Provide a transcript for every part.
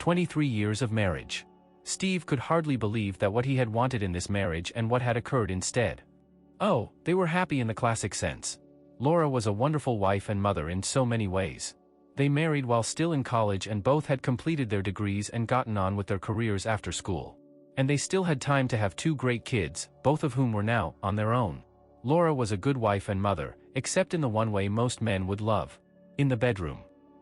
23 years of marriage. Steve could hardly believe that what he had wanted in this marriage and what had occurred instead. Oh, they were happy in the classic sense. Laura was a wonderful wife and mother in so many ways. They married while still in college and both had completed their degrees and gotten on with their careers after school. And they still had time to have two great kids, both of whom were now on their own. Laura was a good wife and mother, except in the one way most men would love. In the bedroom.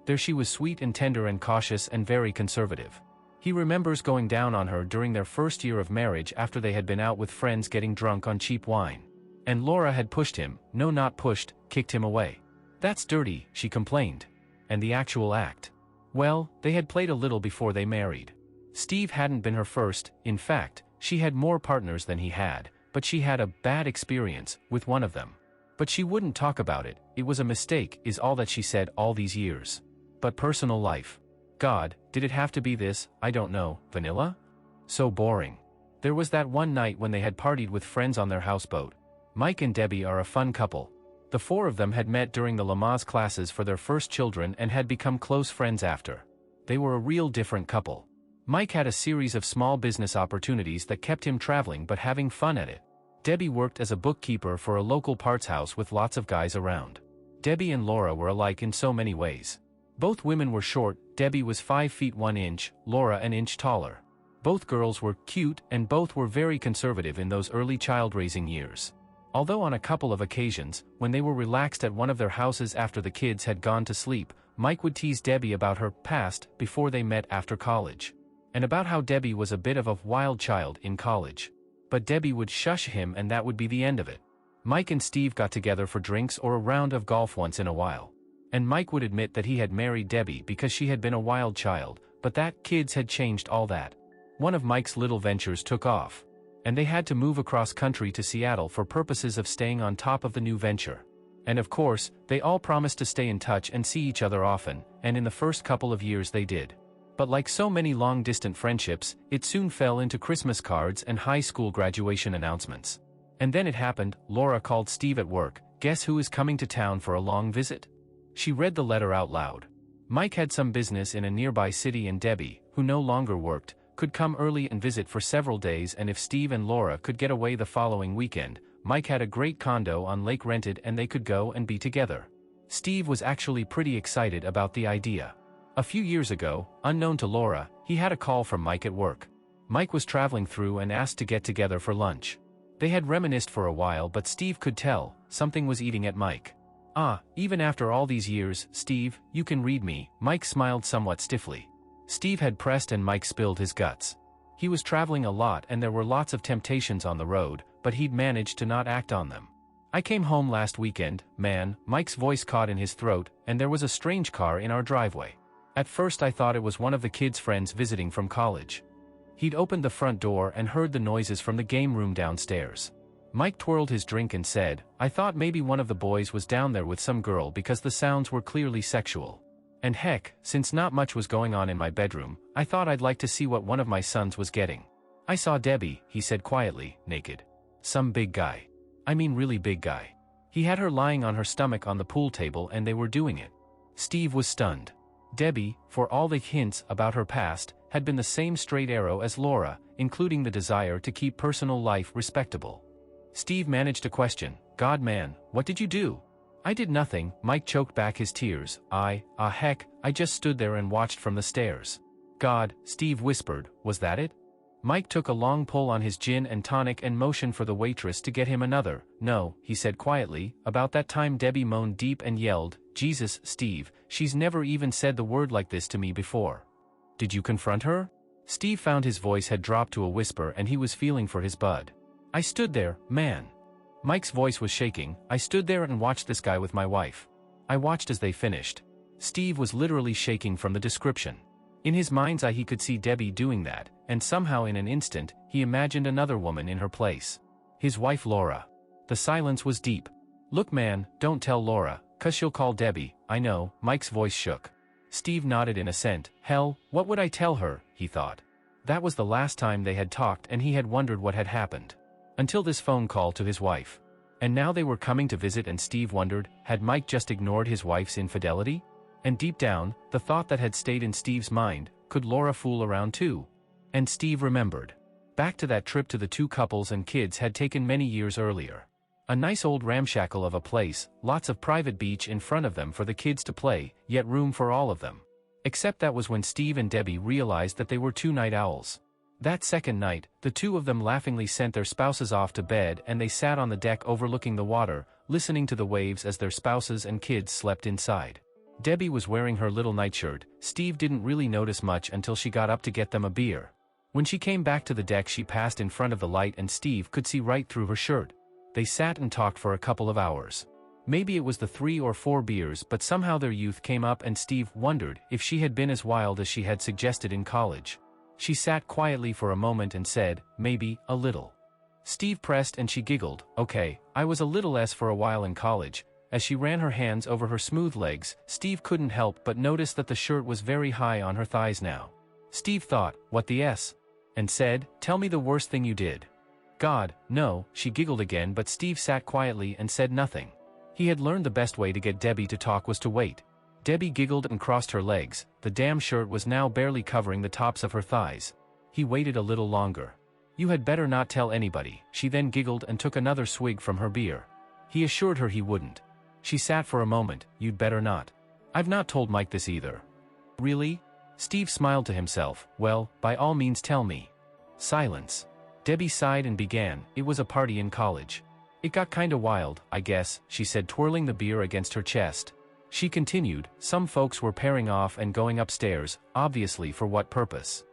There she was sweet and tender and cautious and very conservative. He remembers going down on her during their first year of marriage after they had been out with friends getting drunk on cheap wine. And Laura had pushed him, no not pushed, kicked him away. That's dirty, she complained. And the actual act? Well, they had played a little before they married. Steve hadn't been her first, in fact, she had more partners than he had, but she had a bad experience with one of them. But she wouldn't talk about it, it was a mistake, is all that she said all these years. But personal life. God, did it have to be this, I don't know, vanilla? So boring. There was that one night when they had partied with friends on their houseboat. Mike and Debbie are a fun couple. The four of them had met during the Lamaze classes for their first children and had become close friends after. They were a real different couple. Mike had a series of small business opportunities that kept him traveling but having fun at it. Debbie worked as a bookkeeper for a local parts house with lots of guys around. Debbie and Laura were alike in so many ways. Both women were short, Debbie was 5 feet 1 inch, Laura an inch taller. Both girls were cute and both were very conservative in those early child-raising years. Although on a couple of occasions, when they were relaxed at one of their houses after the kids had gone to sleep, Mike would tease Debbie about her past before they met after college. And about how Debbie was a bit of a wild child in college. But Debbie would shush him and that would be the end of it. Mike and Steve got together for drinks or a round of golf once in a while. And Mike would admit that he had married Debbie because she had been a wild child, but that kids had changed all that. One of Mike's little ventures took off. And they had to move across country to Seattle for purposes of staying on top of the new venture. And of course, they all promised to stay in touch and see each other often, and in the first couple of years they did. But like so many long-distant friendships, it soon fell into Christmas cards and high school graduation announcements. And then it happened, Laura called Steve at work, guess who is coming to town for a long visit? She read the letter out loud. Mike had some business in a nearby city and Debbie, who no longer worked, could come early and visit for several days, and if Steve and Laura could get away the following weekend, Mike had a great condo on lake rented and they could go and be together. Steve was actually pretty excited about the idea. A few years ago, unknown to Laura, he had a call from Mike at work. Mike was traveling through and asked to get together for lunch. They had reminisced for a while, but Steve could tell something was eating at Mike. Ah, even after all these years, Steve, you can read me, Mike smiled somewhat stiffly. Steve had pressed and Mike spilled his guts. He was traveling a lot and there were lots of temptations on the road, but he'd managed to not act on them. I came home last weekend, man, Mike's voice caught in his throat, and there was a strange car in our driveway. At first I thought it was one of the kids' friends visiting from college. He'd opened the front door and heard the noises from the game room downstairs. Mike twirled his drink and said, I thought maybe one of the boys was down there with some girl because the sounds were clearly sexual. And heck, since not much was going on in my bedroom, I thought I'd like to see what one of my sons was getting. I saw Debbie, he said quietly, naked. Some big guy. I mean really big guy. He had her lying on her stomach on the pool table and they were doing it. Steve was stunned. Debbie, for all the hints about her past, had been the same straight arrow as Laura, including the desire to keep personal life respectable. Steve managed to question, God man, what did you do? I did nothing, Mike choked back his tears. Heck, I just stood there and watched from the stairs. God, Steve whispered, was that it? Mike took a long pull on his gin and tonic and motioned for the waitress to get him another. No, he said quietly, about that time Debbie moaned deep and yelled, Jesus, Steve, she's never even said the word like this to me before. Did you confront her? Steve found his voice had dropped to a whisper and he was feeling for his bud. I stood there, man. Mike's voice was shaking. I stood there and watched this guy with my wife. I watched as they finished. Steve was literally shaking from the description. In his mind's eye he could see Debbie doing that, and somehow in an instant, he imagined another woman in her place. His wife Laura. The silence was deep. Look man, don't tell Laura, 'cause she'll call Debbie, I know, Mike's voice shook. Steve nodded in assent. Hell, what would I tell her, he thought. That was the last time they had talked and he had wondered what had happened. Until this phone call to his wife. And now they were coming to visit and Steve wondered, had Mike just ignored his wife's infidelity? And deep down, the thought that had stayed in Steve's mind, could Laura fool around too? And Steve remembered. Back to that trip to the two couples and kids had taken many years earlier. A nice old ramshackle of a place, lots of private beach in front of them for the kids to play, yet room for all of them. Except that was when Steve and Debbie realized that they were two night owls. That second night, the two of them laughingly sent their spouses off to bed and they sat on the deck overlooking the water, listening to the waves as their spouses and kids slept inside. Debbie was wearing her little nightshirt. Steve didn't really notice much until she got up to get them a beer. When she came back to the deck she passed in front of the light and Steve could see right through her shirt. They sat and talked for a couple of hours. Maybe it was the 3 or 4 beers, but somehow their youth came up and Steve wondered if she had been as wild as she had suggested in college. She sat quietly for a moment and said, maybe, a little. Steve pressed and she giggled, okay, I was a little less for a while in college. As she ran her hands over her smooth legs, Steve couldn't help but notice that the shirt was very high on her thighs now. Steve thought, what the S? And said, tell me the worst thing you did. God, no, she giggled again, but Steve sat quietly and said nothing. He had learned the best way to get Debbie to talk was to wait. Debbie giggled and crossed her legs. The damn shirt was now barely covering the tops of her thighs. He waited a little longer. You had better not tell anybody. She then giggled and took another swig from her beer. He assured her he wouldn't. She sat for a moment. You'd better not. I've not told Mike this either. Really? Steve smiled to himself. Well, by all means tell me. Silence. Debbie sighed and began, it was a party in college. It got kinda wild, I guess, she said, twirling the beer against her chest. She continued, some folks were pairing off and going upstairs, obviously for what purpose.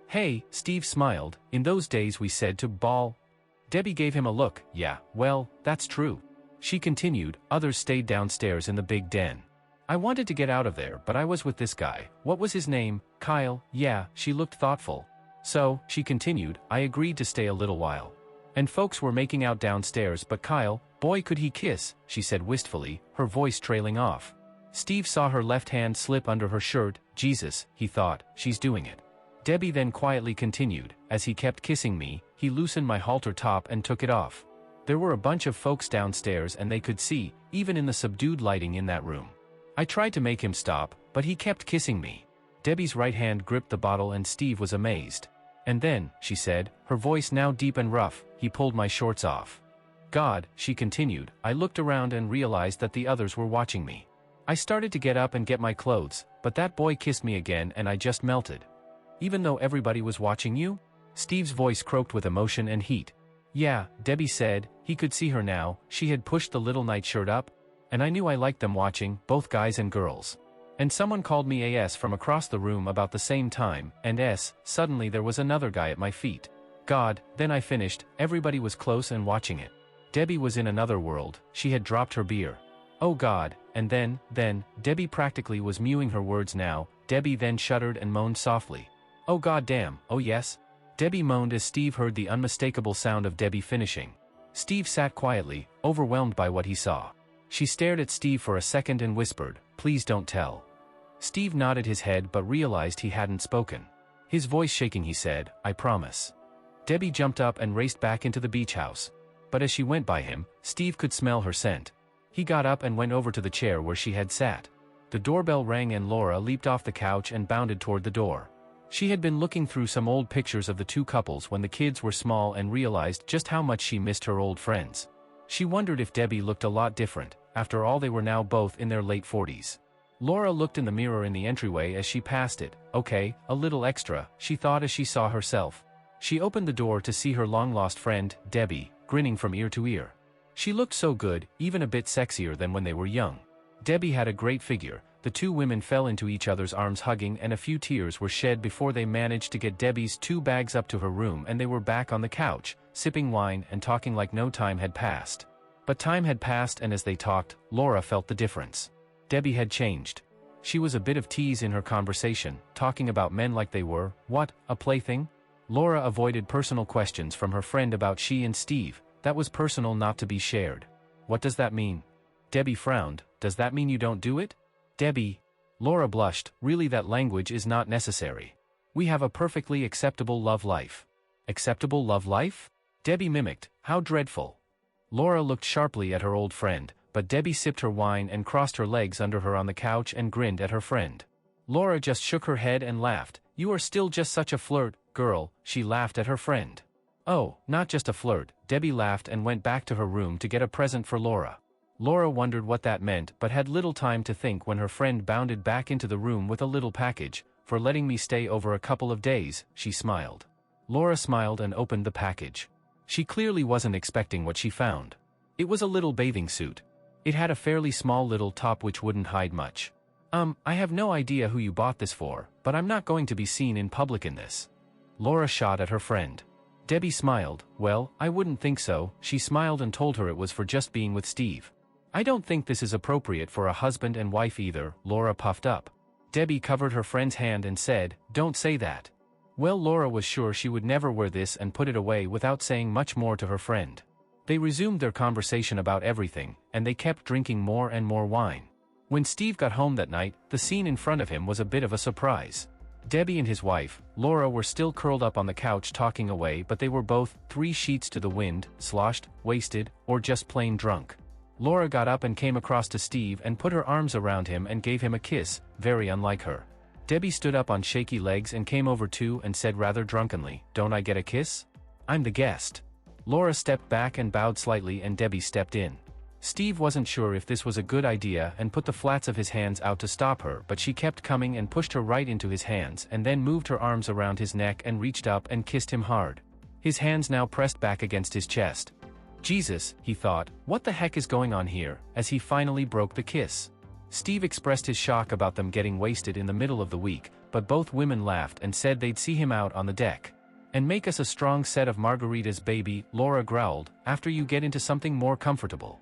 Hey, Steve smiled, in those days we said to ball. Debbie gave him a look, yeah, well, that's true. She continued, others stayed downstairs in the big den. I wanted to get out of there, but I was with this guy. What was his name? Kyle, yeah, she looked thoughtful. So, she continued, I agreed to stay a little while. And folks were making out downstairs, but Kyle, boy could he kiss, she said wistfully, her voice trailing off. Steve saw her left hand slip under her shirt. Jesus, he thought, she's doing it. Debbie then quietly continued, as he kept kissing me, he loosened my halter top and took it off. There were a bunch of folks downstairs and they could see, even in the subdued lighting in that room. I tried to make him stop, but he kept kissing me. Debbie's right hand gripped the bottle and Steve was amazed. And then, she said, her voice now deep and rough, he pulled my shorts off. God, she continued, I looked around and realized that the others were watching me. I started to get up and get my clothes, but that boy kissed me again and I just melted. Even though everybody was watching you? Steve's voice croaked with emotion and heat. Yeah, Debbie said, he could see her now, she had pushed the little nightshirt up. And I knew I liked them watching, both guys and girls. And someone called me AS from across the room about the same time, and suddenly there was another guy at my feet. God, then I finished, everybody was close and watching it. Debbie was in another world, she had dropped her beer. Oh God, and then, Debbie practically was mewing her words now, Debbie then shuddered and moaned softly. Oh God damn, oh yes? Debbie moaned as Steve heard the unmistakable sound of Debbie finishing. Steve sat quietly, overwhelmed by what he saw. She stared at Steve for a second and whispered, please don't tell. Steve nodded his head but realized he hadn't spoken. His voice shaking he said, I promise. Debbie jumped up and raced back into the beach house. But as she went by him, Steve could smell her scent. He got up and went over to the chair where she had sat. The doorbell rang and Laura leaped off the couch and bounded toward the door. She had been looking through some old pictures of the two couples when the kids were small and realized just how much she missed her old friends. She wondered if Debbie looked a lot different, after all they were now both in their late 40s. Laura looked in the mirror in the entryway as she passed it. Okay, a little extra, she thought as she saw herself. She opened the door to see her long-lost friend, Debbie, grinning from ear to ear. She looked so good, even a bit sexier than when they were young. Debbie had a great figure. The two women fell into each other's arms hugging and a few tears were shed before they managed to get Debbie's 2 bags up to her room and they were back on the couch, sipping wine and talking like no time had passed. But time had passed and as they talked, Laura felt the difference. Debbie had changed. She was a bit of tease in her conversation, talking about men like they were, what, a plaything? Laura avoided personal questions from her friend about she and Steve. That was personal, not to be shared. What does that mean? Debbie frowned. Does that mean you don't do it? Debbie. Laura blushed. Really, that language is not necessary. We have a perfectly acceptable love life. Acceptable love life? Debbie mimicked. How dreadful. Laura looked sharply at her old friend, but Debbie sipped her wine and crossed her legs under her on the couch and grinned at her friend. Laura just shook her head and laughed. You are still just such a flirt, girl," she laughed at her friend. "Oh, not just a flirt," Debbie laughed and went back to her room to get a present for Laura. Laura wondered what that meant but had little time to think when her friend bounded back into the room with a little package. "For letting me stay over a couple of days," she smiled. Laura smiled and opened the package. She clearly wasn't expecting what she found. It was a little bathing suit. It had a fairly small little top which wouldn't hide much. I have no idea who you bought this for, but I'm not going to be seen in public in this." Laura shot at her friend. Debbie smiled. "Well, I wouldn't think so." She smiled and told her it was for just being with Steve. "I don't think this is appropriate for a husband and wife either," Laura puffed up. Debbie covered her friend's hand and said, "Don't say that." Well, Laura was sure she would never wear this and put it away without saying much more to her friend. They resumed their conversation about everything, and they kept drinking more and more wine. When Steve got home that night, the scene in front of him was a bit of a surprise. Debbie and his wife, Laura, were still curled up on the couch talking away, but they were both 3 sheets to the wind, sloshed, wasted, or just plain drunk. Laura got up and came across to Steve and put her arms around him and gave him a kiss, very unlike her. Debbie stood up on shaky legs and came over too and said rather drunkenly, "Don't I get a kiss? I'm the guest." Laura stepped back and bowed slightly and Debbie stepped in. Steve wasn't sure if this was a good idea and put the flats of his hands out to stop her, but she kept coming and pushed her right into his hands and then moved her arms around his neck and reached up and kissed him hard. His hands now pressed back against his chest. Jesus, he thought, what the heck is going on here, as he finally broke the kiss. Steve expressed his shock about them getting wasted in the middle of the week, but both women laughed and said they'd see him out on the deck. "And make us a strong set of margaritas, baby," Laura growled, "after you get into something more comfortable."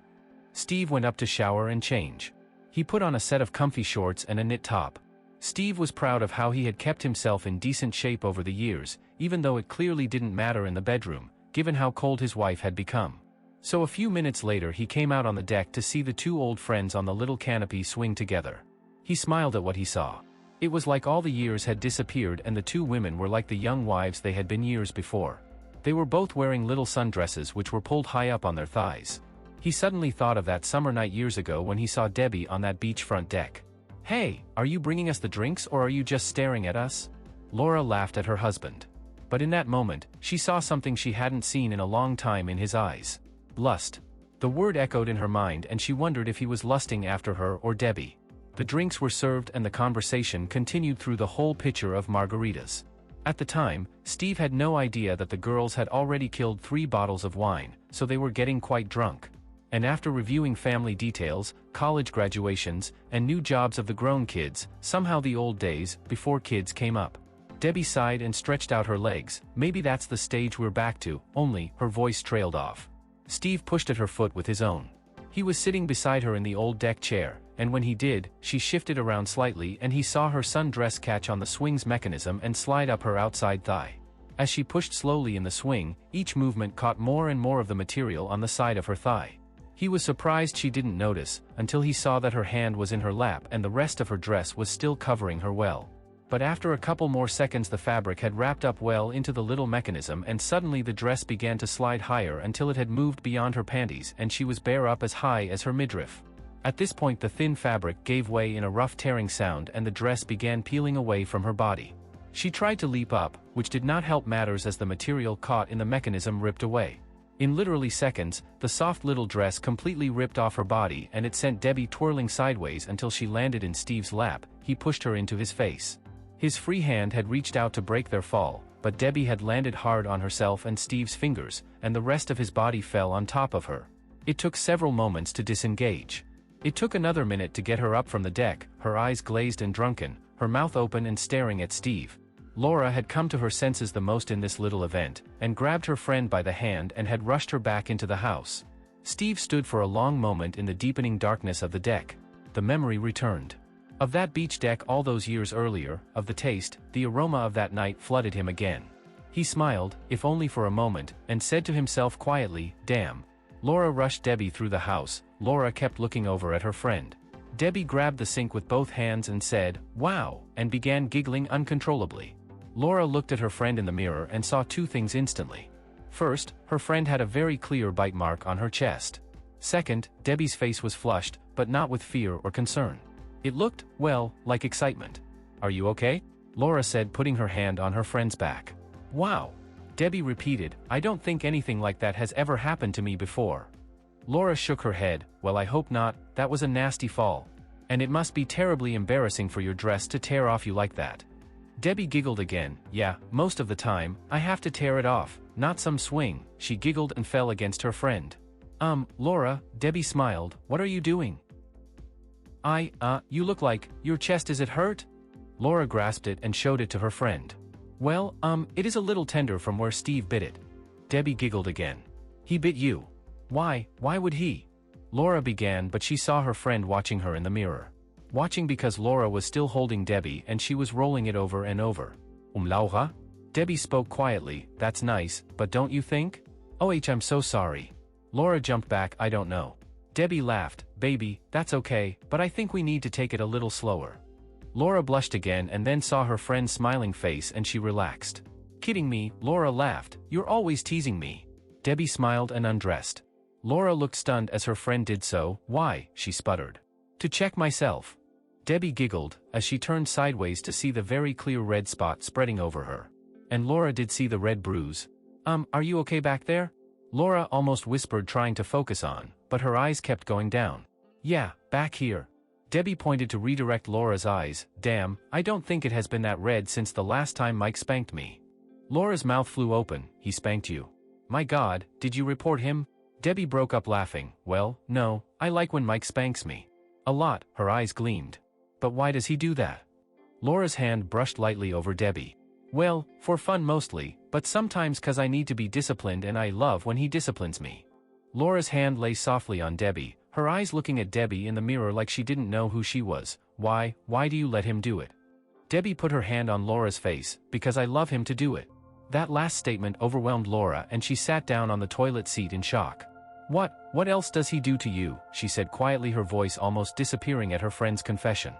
Steve went up to shower and change. He put on a set of comfy shorts and a knit top. Steve was proud of how he had kept himself in decent shape over the years, even though it clearly didn't matter in the bedroom, given how cold his wife had become. So a few minutes later he came out on the deck to see the 2 old friends on the little canopy swing together. He smiled at what he saw. It was like all the years had disappeared and the 2 women were like the young wives they had been years before. They were both wearing little sundresses which were pulled high up on their thighs. He suddenly thought of that summer night years ago when he saw Debbie on that beachfront deck. "Hey, are you bringing us the drinks or are you just staring at us?" Laura laughed at her husband. But in that moment, she saw something she hadn't seen in a long time in his eyes. Lust. The word echoed in her mind and she wondered if he was lusting after her or Debbie. The drinks were served and the conversation continued through the whole pitcher of margaritas. At the time, Steve had no idea that the girls had already killed 3 bottles of wine, so they were getting quite drunk. And after reviewing family details, college graduations, and new jobs of the grown kids, somehow the old days, before kids came up. Debbie sighed and stretched out her legs. "Maybe that's the stage we're back to," only, her voice trailed off. Steve pushed at her foot with his own. He was sitting beside her in the old deck chair, and when he did, she shifted around slightly and he saw her sundress catch on the swing's mechanism and slide up her outside thigh. As she pushed slowly in the swing, each movement caught more and more of the material on the side of her thigh. He was surprised she didn't notice, until he saw that her hand was in her lap and the rest of her dress was still covering her well. But after a couple more seconds the fabric had wrapped up well into the little mechanism and suddenly the dress began to slide higher until it had moved beyond her panties and she was bare up as high as her midriff. At this point the thin fabric gave way in a rough tearing sound and the dress began peeling away from her body. She tried to leap up, which did not help matters as the material caught in the mechanism ripped away. In literally seconds, the soft little dress completely ripped off her body and it sent Debbie twirling sideways until she landed in Steve's lap. He pushed her into his face. His free hand had reached out to break their fall, but Debbie had landed hard on herself and Steve's fingers, and the rest of his body fell on top of her. It took several moments to disengage. It took another minute to get her up from the deck, her eyes glazed and drunken, her mouth open and staring at Steve. Laura had come to her senses the most in this little event, and grabbed her friend by the hand and had rushed her back into the house. Steve stood for a long moment in the deepening darkness of the deck. The memory returned. Of that beach deck all those years earlier, of the taste, the aroma of that night flooded him again. He smiled, if only for a moment, and said to himself quietly, "Damn." Laura rushed Debbie through the house. Laura kept looking over at her friend. Debbie grabbed the sink with both hands and said, "Wow," and began giggling uncontrollably. Laura looked at her friend in the mirror and saw 2 things instantly. First, her friend had a very clear bite mark on her chest. Second, Debbie's face was flushed, but not with fear or concern. It looked, well, like excitement. "Are you okay?" Laura said, putting her hand on her friend's back. Wow. Debbie repeated, I don't think anything like that has ever happened to me before. Laura shook her head, well, I hope not, that was a nasty fall. And it must be terribly embarrassing for your dress to tear off you like that. Debbie giggled again, yeah, most of the time, I have to tear it off, not some swing, she giggled and fell against her friend. Laura, Debbie smiled, what are you doing? You look like, your chest, is it hurt? Laura grasped it and showed it to her friend. Well, it is a little tender from where Steve bit it. Debbie giggled again. He bit you? Why would he? Laura began, but she saw her friend watching her in the mirror. Watching because Laura was still holding Debbie and she was rolling it over and over. Laura? Debbie spoke quietly, that's nice, but don't you think? I'm so sorry. Laura jumped back, I don't know. Debbie laughed, baby, that's okay, but I think we need to take it a little slower. Laura blushed again and then saw her friend's smiling face and she relaxed. Kidding me, Laura laughed, you're always teasing me. Debbie smiled and undressed. Laura looked stunned as her friend did so. Why? She sputtered. To check myself. Debbie giggled, as she turned sideways to see the very clear red spot spreading over her. And Laura did see the red bruise. Are you okay back there? Laura almost whispered, trying to focus on, but her eyes kept going down. Yeah, back here. Debbie pointed to redirect Laura's eyes. Damn, I don't think it has been that red since the last time Mike spanked me. Laura's mouth flew open. He spanked you? My God, did you report him? Debbie broke up laughing. Well, no, I like when Mike spanks me. A lot, her eyes gleamed. But why does he do that? Laura's hand brushed lightly over Debbie. Well, for fun mostly, but sometimes 'cause I need to be disciplined and I love when he disciplines me. Laura's hand lay softly on Debbie, her eyes looking at Debbie in the mirror like she didn't know who she was. Why do you let him do it? Debbie put her hand on Laura's face, because I love him to do it. That last statement overwhelmed Laura and she sat down on the toilet seat in shock. What else does he do to you? She said quietly, her voice almost disappearing at her friend's confession.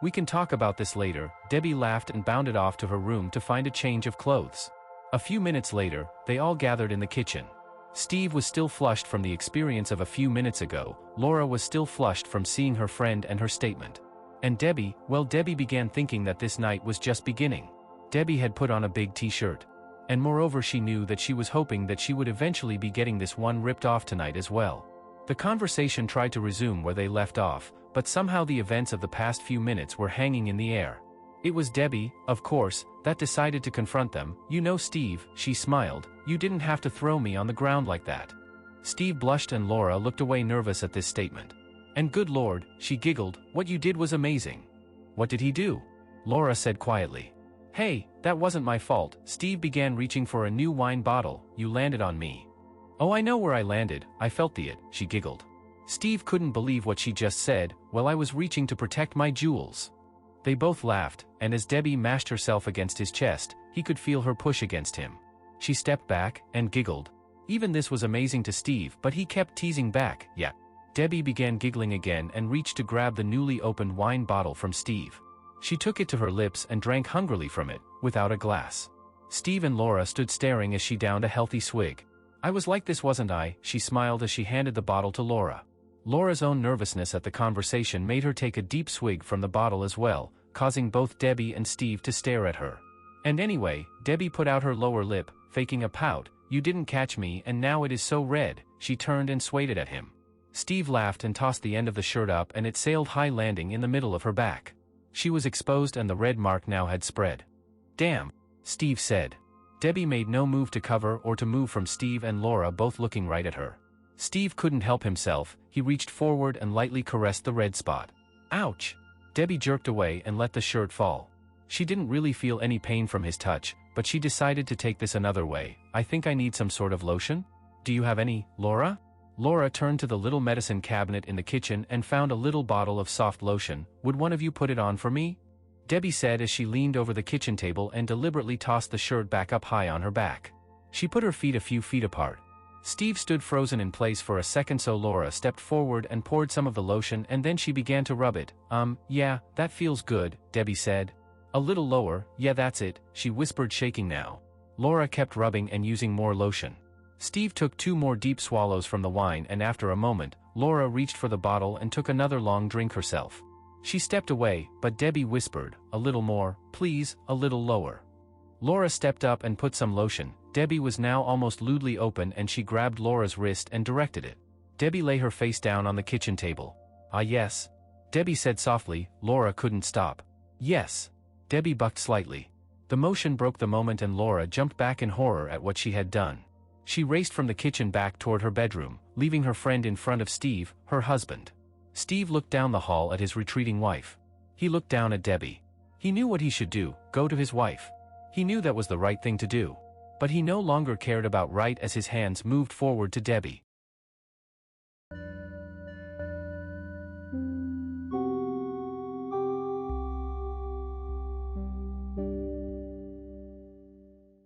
We can talk about this later. Debbie laughed and bounded off to her room to find a change of clothes. A few minutes later, they all gathered in the kitchen. Steve was still flushed from the experience of a few minutes ago. Laura was still flushed from seeing her friend and her statement. And Debbie began thinking that this night was just beginning. Debbie had put on a big t-shirt. And moreover, she knew that she was hoping that she would eventually be getting this one ripped off tonight as well. The conversation tried to resume where they left off, but somehow the events of the past few minutes were hanging in the air. It was Debbie, of course, that decided to confront them. You know, Steve, she smiled, you didn't have to throw me on the ground like that. Steve blushed and Laura looked away, nervous at this statement. And good Lord, she giggled, what you did was amazing. What did he do? Laura said quietly. Hey, that wasn't my fault. Steve began reaching for a new wine bottle. You landed on me. Oh, I know where I landed. I felt it, she giggled. Steve couldn't believe what she just said. Well, I was reaching to protect my jewels. They both laughed, and as Debbie mashed herself against his chest, he could feel her push against him. She stepped back and giggled. Even this was amazing to Steve, but he kept teasing back. Yeah. Debbie began giggling again and reached to grab the newly opened wine bottle from Steve. She took it to her lips and drank hungrily from it, without a glass. Steve and Laura stood staring as she downed a healthy swig. I was like this, wasn't I? She smiled as she handed the bottle to Laura. Laura's own nervousness at the conversation made her take a deep swig from the bottle as well, causing both Debbie and Steve to stare at her. And anyway, Debbie put out her lower lip, faking a pout. You didn't catch me and now it is so red. She turned and swayed it at him. Steve laughed and tossed the end of the shirt up and it sailed high, landing in the middle of her back. She was exposed and the red mark now had spread. Damn, Steve said. Debbie made no move to cover or to move from Steve and Laura both looking right at her. Steve couldn't help himself, he reached forward and lightly caressed the red spot. Ouch! Debbie jerked away and let the shirt fall. She didn't really feel any pain from his touch, but she decided to take this another way. I think I need some sort of lotion? Do you have any, Laura? Laura turned to the little medicine cabinet in the kitchen and found a little bottle of soft lotion. Would one of you put it on for me? Debbie said as she leaned over the kitchen table and deliberately tossed the shirt back up high on her back. She put her feet a few feet apart. Steve stood frozen in place for a second, so Laura stepped forward and poured some of the lotion and then she began to rub it. Yeah, that feels good, Debbie said. A little lower, yeah that's it, she whispered, shaking now. Laura kept rubbing and using more lotion. Steve took 2 more deep swallows from the wine and after a moment, Laura reached for the bottle and took another long drink herself. She stepped away, but Debbie whispered, "A little more, please, a little lower." Laura stepped up and put some lotion. Debbie was now almost lewdly open and she grabbed Laura's wrist and directed it. Debbie lay her face down on the kitchen table. "Ah yes," Debbie said softly. Laura couldn't stop. "Yes." Debbie bucked slightly. The motion broke the moment and Laura jumped back in horror at what she had done. She raced from the kitchen back toward her bedroom, leaving her friend in front of Steve, her husband. Steve looked down the hall at his retreating wife. He looked down at Debbie. He knew what he should do, go to his wife. He knew that was the right thing to do. But he no longer cared about right as his hands moved forward to Debbie.